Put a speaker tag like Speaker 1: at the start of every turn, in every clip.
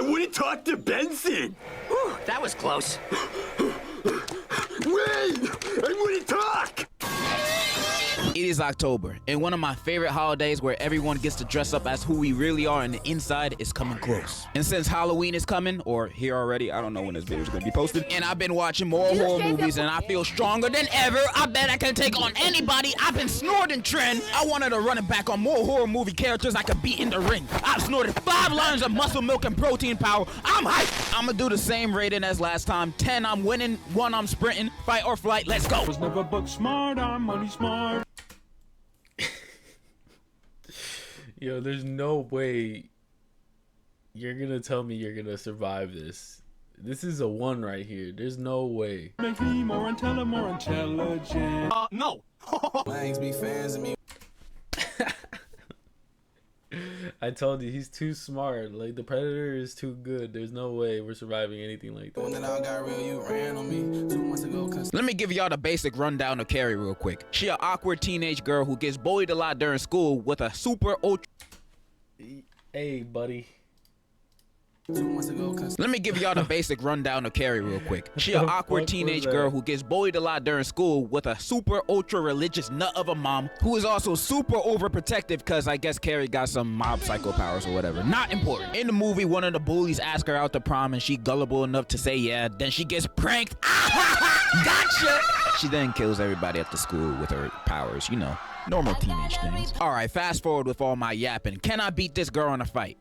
Speaker 1: I wouldn't talk to Benson.
Speaker 2: Whew, that was close.
Speaker 1: Wait! I wouldn't talk!
Speaker 3: It is October, and one of my favorite holidays where everyone gets to dress up as who we really are and the inside is coming close. And since Halloween is coming, or here already, I don't know when this video is going to be posted, and I've been watching more horror movies and I feel stronger than ever. I bet I can take on anybody. I've been snorting trend. I wanted to run it back on more horror movie characters I could beat in the ring. I've snorted 5 lines of muscle milk and protein power. I'm hyped. I'm going to do the same rating as last time. 10, I'm winning. 1, I'm sprinting. Fight or flight, let's go.
Speaker 4: Was never book smart, I'm money smart.
Speaker 5: Yo, there's no way you're gonna tell me you're gonna survive this. This is a 1 right here. There's no way.
Speaker 4: Make me more intelligent.
Speaker 1: No.
Speaker 6: Langs be fans of me.
Speaker 5: I told you, he's too smart. Like, the Predator is too good. There's no way we're surviving anything like that.
Speaker 6: When that all got real, you ran on me 2 months ago.
Speaker 3: Let me give y'all the basic rundown of Carrie real quick. She an awkward teenage girl who gets bullied a lot during school with a super ultra...
Speaker 5: Hey, buddy.
Speaker 6: 2 months ago.
Speaker 3: Let me give y'all the basic rundown of Carrie real quick. She an awkward teenage girl who gets bullied a lot during school with a super ultra religious nut of a mom who is also super overprotective because I guess Carrie got some mob psycho powers or whatever. Not important. In the movie, one of the bullies asks her out to prom and she gullible enough to say yeah, then she gets pranked. Gotcha! She then kills everybody at the school with her powers, you know, normal teenage things. Alright, fast forward with all my yapping. Can I beat this girl in a fight?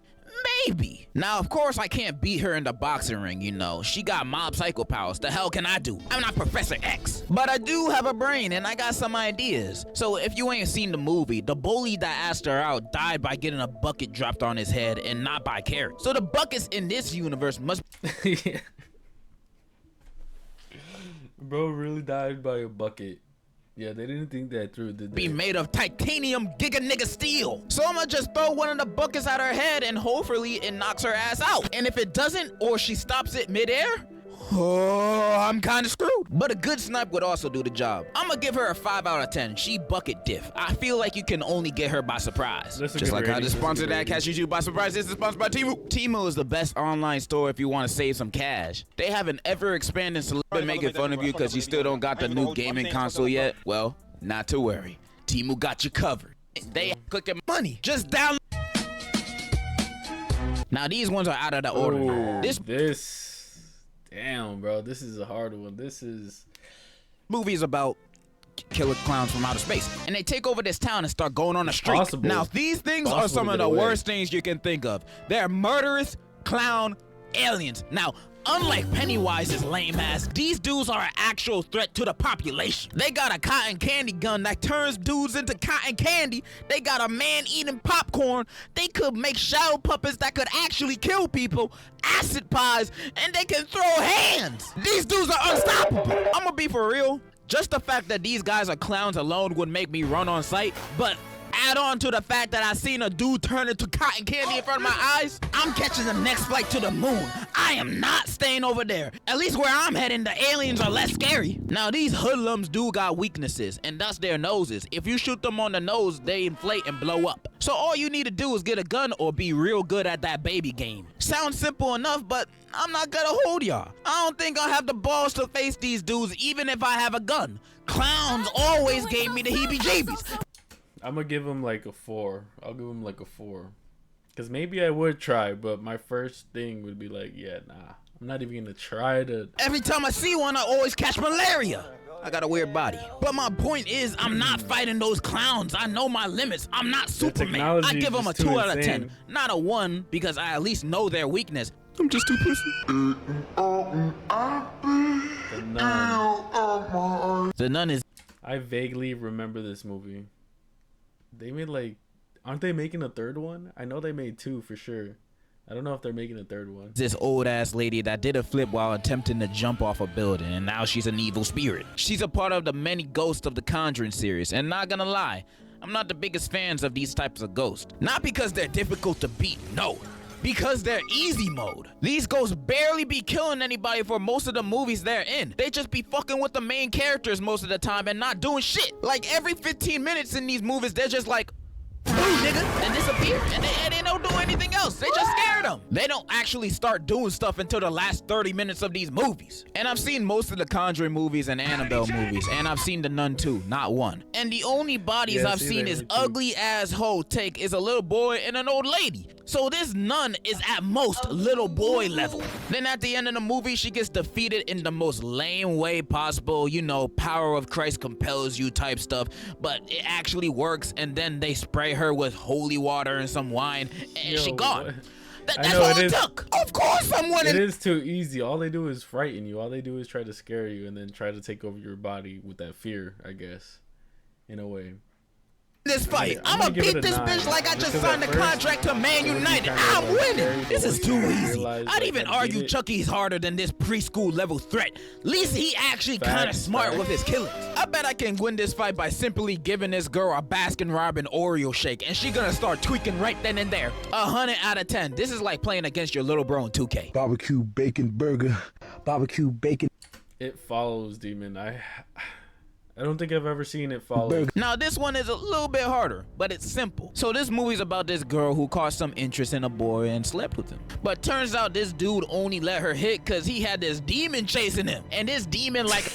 Speaker 3: Maybe. Now, of course, I can't beat her in the boxing ring, you know. She got mob psycho powers. The hell can I do? I'm not Professor X. But I do have a brain, and I got some ideas. So if you ain't seen the movie, the bully that asked her out died by getting a bucket dropped on his head and not by Carrie. So the buckets in this universe must...
Speaker 5: Yeah. Bro really died by a bucket. Yeah, they didn't think that through, did they?
Speaker 3: Be made of titanium giga nigga steel. So I'ma just throw one of the buckets at her head and hopefully it knocks her ass out. And if it doesn't, or she stops it midair, oh, I'm kinda screwed. But a good snipe would also do the job. I'ma give her a 5 out of 10. She bucket diff. I feel like you can only get her by surprise. Just like how the sponsor that catches you by surprise is sponsored by Temu. Temu is the best online store if you want to save some cash. They have an ever-expanding selection. Been making fun of you because you still don't got the new gaming console yet? Well, not to worry. Temu got you covered. They clicking money. Just download. Now these ones are out of the ordinary.
Speaker 5: Damn, bro, this is a hard one. This is...
Speaker 3: movie is about killer clowns from outer space, and they take over this town and start going on a streak. Now, these things are some of the worst things you can think of. They're murderous clown aliens. Now, unlike Pennywise's lame ass, these dudes are an actual threat to the population. They got a cotton candy gun that turns dudes into cotton candy. They got a man eating popcorn. They could make shadow puppets that could actually kill people, acid pies, and they can throw hands. These dudes are unstoppable. I'm gonna be for real. Just the fact that these guys are clowns alone would make me run on sight, but add on to the fact that I seen a dude turn into cotton candy in front of my eyes, I'm catching the next flight to the moon. I am not staying over there. At least where I'm heading, the aliens are less scary. Now, these hoodlums do got weaknesses, and that's their noses. If you shoot them on the nose, they inflate and blow up. So all you need to do is get a gun or be real good at that baby game. Sounds simple enough, but I'm not gonna hold y'all. I don't think I'll have the balls to face these dudes even if I have a gun. Clowns always gave me the heebie-jeebies.
Speaker 5: I'm gonna give him like a 4. I'll give him like a 4. Because maybe I would try, but my first thing would be like, yeah, nah. I'm not even gonna try to...
Speaker 3: Every time I see one, I always catch malaria. I got a weird body. But my point is, I'm not fighting those clowns. I know my limits. I'm not Superman. I give them a 2 out of 10. Not a 1, because I at least know their weakness. I'm just too pussy. The Nun is...
Speaker 5: I vaguely remember this movie. They made like... Aren't they making a 3rd one? I know they made 2 for sure. I don't know if they're making a 3rd one.
Speaker 3: This old ass lady that did a flip while attempting to jump off a building, and now she's an evil spirit. She's a part of the many ghosts of the Conjuring series, and not gonna lie, I'm not the biggest fans of these types of ghosts. Not because they're difficult to beat, no. Because they're easy mode. These ghosts barely be killing anybody for most of the movies they're in. They just be fucking with the main characters most of the time and not doing shit. Like every 15 minutes in these movies, they're just like, nigga, and disappear, and they don't do anything else. They just scare them. They don't actually start doing stuff until the last 30 minutes of these movies. And I've seen most of the Conjuring movies and Annabelle movies, and I've seen The Nun too, not one. And the only bodies I've seen is ugly ass hoe take is a little boy and an old lady. So this nun is at most little boy level. Then at the end of the movie, she gets defeated in the most lame way possible. You know, power of Christ compels you type stuff, but it actually works. And then they spray her with holy water and some wine, and she gone. That's all it took. Of course someone.
Speaker 5: It is too easy. All they do is frighten you. All they do is try to scare you and then try to take over your body with that fear, I guess, in a way.
Speaker 3: This fight, I'm gonna beat this bitch like I just signed a contract to Man United. I'm winning. This is too easy. I'd even argue Chucky's harder than this preschool level threat. At least he actually kind of smart with his killings. I bet I can win this fight by simply giving this girl a Baskin-Robbins Oreo shake, and she gonna start tweaking right then and there. 100 out of 10. This is like playing against your little bro in 2K.
Speaker 2: Barbecue bacon burger, barbecue bacon.
Speaker 5: It follows, Demon. I don't think I've ever seen It Follows.
Speaker 3: Now this one is a little bit harder, but it's simple. So this movie's about this girl who caught some interest in a boy and slept with him. But turns out this dude only let her hit because he had this demon chasing him. And this demon like...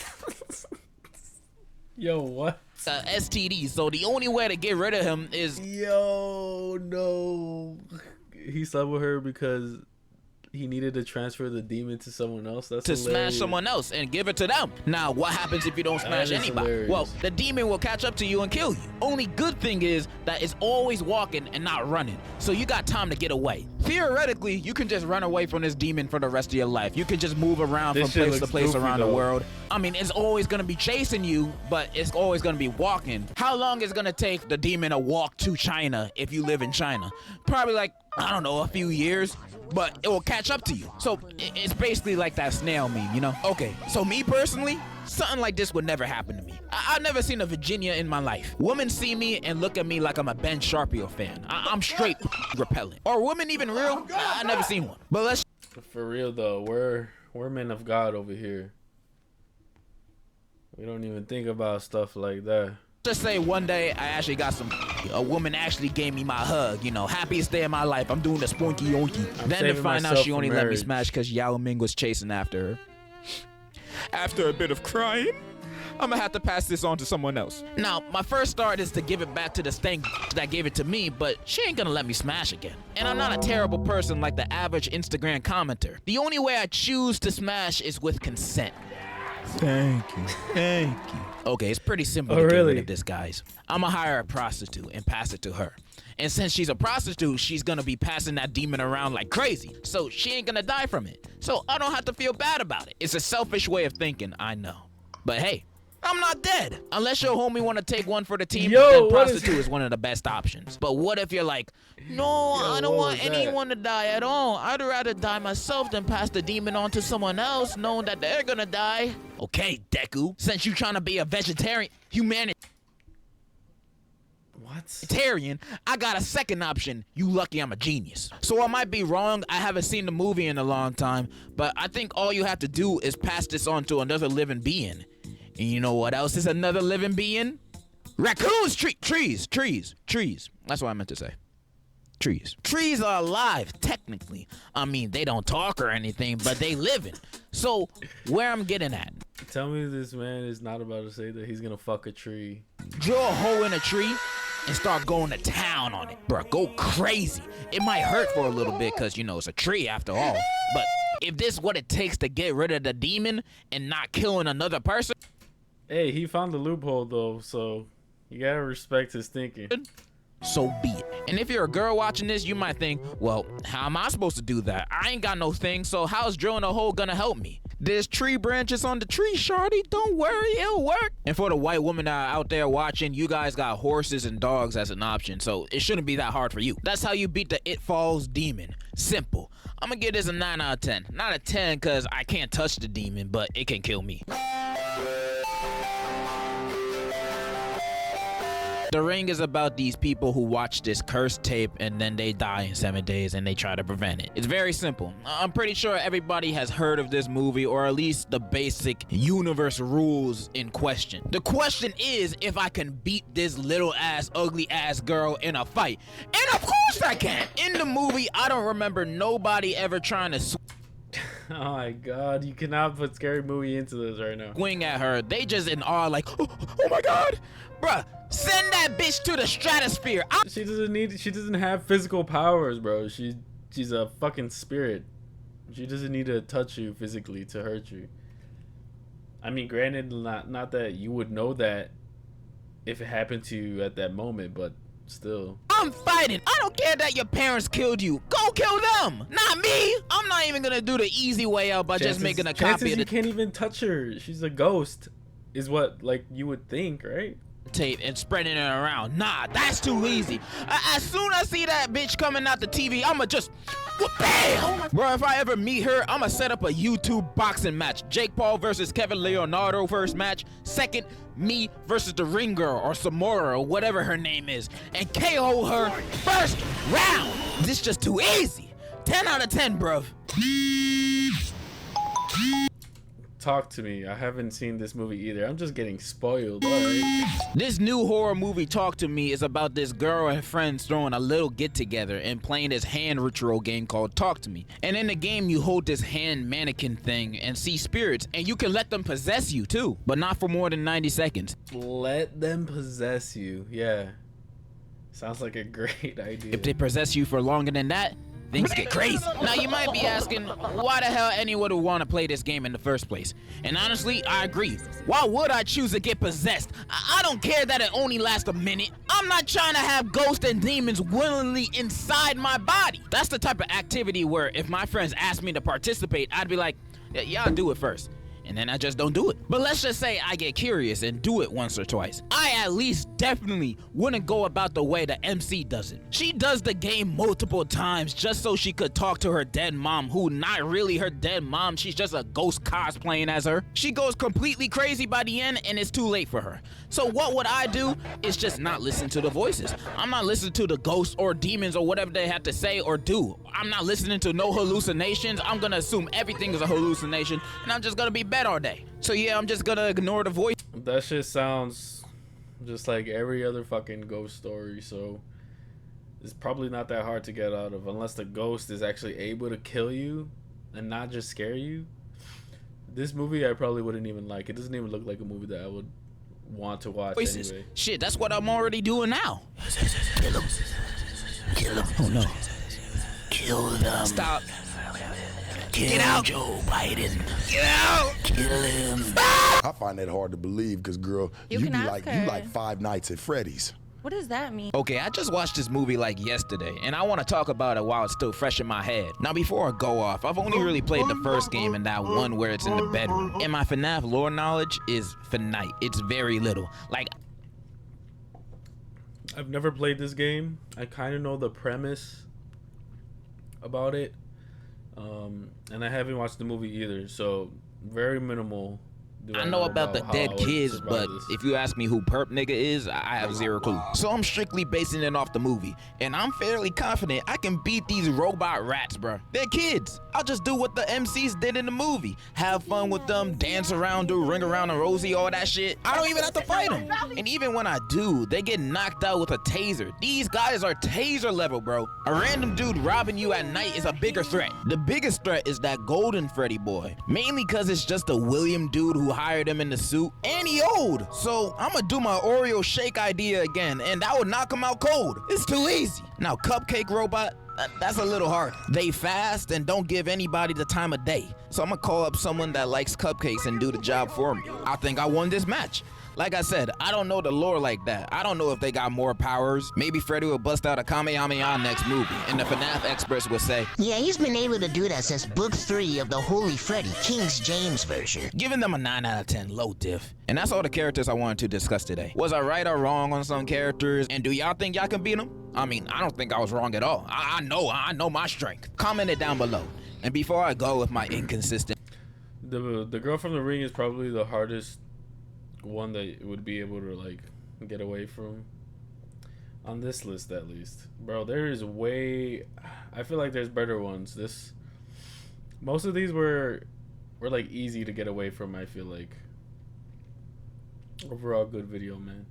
Speaker 5: Yo, what?
Speaker 3: STD. So the only way to get rid of him is...
Speaker 5: Yo, no. He slept with her because... he needed to transfer the demon to someone else. That's
Speaker 3: to
Speaker 5: hilarious.
Speaker 3: Smash someone else and give it to them. Now, what happens if you don't smash anybody?
Speaker 5: Hilarious.
Speaker 3: Well, the demon will catch up to you and kill you. Only good thing is that it's always walking and not running, so you got time to get away. Theoretically, you can just run away from this demon for the rest of your life. You can just move around from place to place around the world. I mean, it's always gonna be chasing you, but it's always gonna be walking. How long is it gonna take the demon to walk to China if you live in China? Probably like, I don't know, a few years. But it will catch up to you. So it's basically like that snail meme, you know? Okay, so me personally, something like this would never happen to me. I've never seen a Virginia in my life. Women see me and look at me like I'm a Ben Sharpio fan. I'm straight repellent. Are women even real? I've never seen one. But let's...
Speaker 5: For real though, we're men of God over here. We don't even think about stuff like that.
Speaker 3: Just say one day I actually got a woman actually gave me my hug, you know, happiest day of my life. I'm doing the spoinky yonky. Then to find out she only let me smash because Yao Ming was chasing after her. After a bit of crying, I'm gonna have to pass this on to someone else. Now, my first thought is to give it back to the stank that gave it to me, but she ain't gonna let me smash again. And I'm not a terrible person like the average Instagram commenter. The only way I choose to smash is with consent. Thank you. Okay, it's pretty simple to get rid of this, guys. I'm gonna hire a prostitute and pass it to her. And since she's a prostitute, she's gonna be passing that demon around like crazy. So she ain't gonna die from it. So I don't have to feel bad about it. It's a selfish way of thinking, I know. But hey, I'm not dead. Unless your homie wanna take one for the team, then prostitute is one of the best options. But what if you're like, no, I don't want anyone to die at all. I'd rather die myself than pass the demon on to someone else, knowing that they're gonna die. Okay, Deku, since you trying to be a vegetarian, humanitarian, I got a second option. You lucky I'm a genius. So I might be wrong. I haven't seen the movie in a long time, but I think all you have to do is pass this on to another living being. And you know what else is another living being? Raccoons, trees. That's what I meant to say. Trees. Trees are alive, technically. I mean, they don't talk or anything, but they living. So, where I'm getting at.
Speaker 5: Tell me this man is not about to say that he's gonna fuck a tree.
Speaker 3: Drill a hole in a tree and start going to town on it. Bruh, go crazy. It might hurt for a little bit because, you know, it's a tree after all. But if this is what it takes to get rid of the demon and not killing another person.
Speaker 5: Hey, he found the loophole though, so you gotta respect his thinking.
Speaker 3: So be it. And if you're a girl watching this, you might think, well, how am I supposed to do that? I ain't got no thing, so how's drilling a hole gonna help me? There's tree branches on the tree, shawty. Don't worry, it'll work. And for the white women that are out there watching, you guys got horses and dogs as an option, so it shouldn't be that hard for you. That's how you beat the It Falls demon. Simple. I'm gonna give this a 9 out of 10. Not a 10 because I can't touch the demon, but it can kill me. The Ring is about these people who watch this cursed tape and then they die in 7 days and they try to prevent it. It's very simple. I'm pretty sure everybody has heard of this movie, or at least the basic universe rules in question. The question is if I can beat this little ass, ugly ass girl in a fight. And of course I can. In the movie, I don't remember nobody ever trying to
Speaker 5: Oh my god, you cannot put Scary Movie into this right now.
Speaker 3: swing at her. They just in awe like, oh my god. Bruh, send that bitch to the stratosphere.
Speaker 5: She doesn't have physical powers, bro. She's a fucking spirit. She doesn't need to touch you physically to hurt you. I mean, granted, not that you would know that if it happened to you at that moment, but still.
Speaker 3: I'm fighting. I don't care that your parents killed you. Go kill them, not me. I'm not even gonna do the easy way out by just making a copy of the
Speaker 5: You can't even touch her. She's a ghost, is what like you would think, right?
Speaker 3: tape and spreading it around. Nah, that's too easy. As soon as I see that bitch coming out the TV, I'ma just bam! Bro, if I ever meet her, I'ma set up a YouTube boxing match. Jake Paul versus Kevin Leonardo first match. Second, me versus the Ring Girl or Samora or whatever her name is, and KO her first round. This just too easy. 10 out of 10, bruv.
Speaker 5: Talk to me. I haven't seen this movie either. I'm just getting spoiled. All right.
Speaker 3: This new horror movie, Talk to Me, is about this girl and friends throwing a little get together and playing this hand ritual game called Talk to Me. And in the game, you hold this hand mannequin thing and see spirits, and you can let them possess you too, but not for more than 90 seconds.
Speaker 5: Let them possess you. Yeah. Sounds like a great idea.
Speaker 3: If they possess you for longer than that, things get crazy. Now you might be asking, why the hell anyone would want to play this game in the first place? And honestly, I agree. Why would I choose to get possessed? I don't care that it only lasts a minute. I'm not trying to have ghosts and demons willingly inside my body. That's the type of activity where if my friends asked me to participate, I'd be like, yeah, I'll do it first. And then I just don't do it. But let's just say I get curious and do it once or twice. I at least definitely wouldn't go about the way the MC does it. She does the game multiple times just so she could talk to her dead mom, who not really her dead mom, she's just a ghost cosplaying as her. She goes completely crazy by the end and it's too late for her. So what would I do is just not listen to the voices. I'm not listening to the ghosts or demons or whatever they have to say or do. I'm not listening to no hallucinations. I'm gonna assume everything is a hallucination and I'm just gonna be bed all day. So yeah, I'm just gonna ignore the voice.
Speaker 5: That shit sounds just like every other fucking ghost story, so it's probably not that hard to get out of unless the ghost is actually able to kill you and not just scare you. This movie I probably wouldn't even like. It doesn't even look like a movie that I would want to watch anyway.
Speaker 3: Shit, that's what I'm already doing now. Kill him. Kill him. Oh no. Kill them. Stop. Get out, Joe Biden. Get out. Kill him.
Speaker 7: I find that hard to believe because, girl, you be like, you like Five Nights at Freddy's.
Speaker 8: What does that mean?
Speaker 3: Okay, I just watched this movie like yesterday, and I want to talk about it while it's still fresh in my head. Now, before I go off, I've only really played the first game and that one where it's in the bedroom. And my FNAF lore knowledge is finite. It's very little. Like,
Speaker 5: I've never played this game. I kind of know the premise about it. And I haven't watched the movie either, so very minimal.
Speaker 3: I know about the dead kids, but if you ask me who Perp Nigga is, I have zero clue. So I'm strictly basing it off the movie, and I'm fairly confident I can beat these robot rats, bro. They're kids. I'll just do what the MCs did in the movie. Have fun with them, dance around, do Ring Around the Rosie, all that shit. I don't even have to fight them. And even when I do, they get knocked out with a taser. These guys are taser level, bro. A random dude robbing you at night is a bigger threat. The biggest threat is that golden Freddy boy, mainly because it's just a William dude who hired him in the suit, and he old. So I'm gonna do my Oreo shake idea again, and that would knock him out cold. It's too easy. Now, Cupcake Robot, that's a little hard. They fast and don't give anybody the time of day. So I'm gonna call up someone that likes cupcakes and do the job for me. I think I won this match. Like I said, I don't know the lore like that. I don't know if they got more powers. Maybe Freddy will bust out a Kamehameha next movie, and the FNAF experts will say,
Speaker 9: yeah, he's been able to do that since book 3 of the Holy Freddy, King James version.
Speaker 3: Giving them a 9 out of 10, low diff. And that's all the characters I wanted to discuss today. Was I right or wrong on some characters? And do y'all think y'all can beat them? I mean, I don't think I was wrong at all. I know my strength. Comment it down below. And before I go with my inconsistent...
Speaker 5: The girl from the Ring is probably the hardest one that would be able to like get away from, On this list, at least. Bro, there is way... I feel like there's better ones. Most of these were like easy to get away from, I feel like. Overall, good video, man.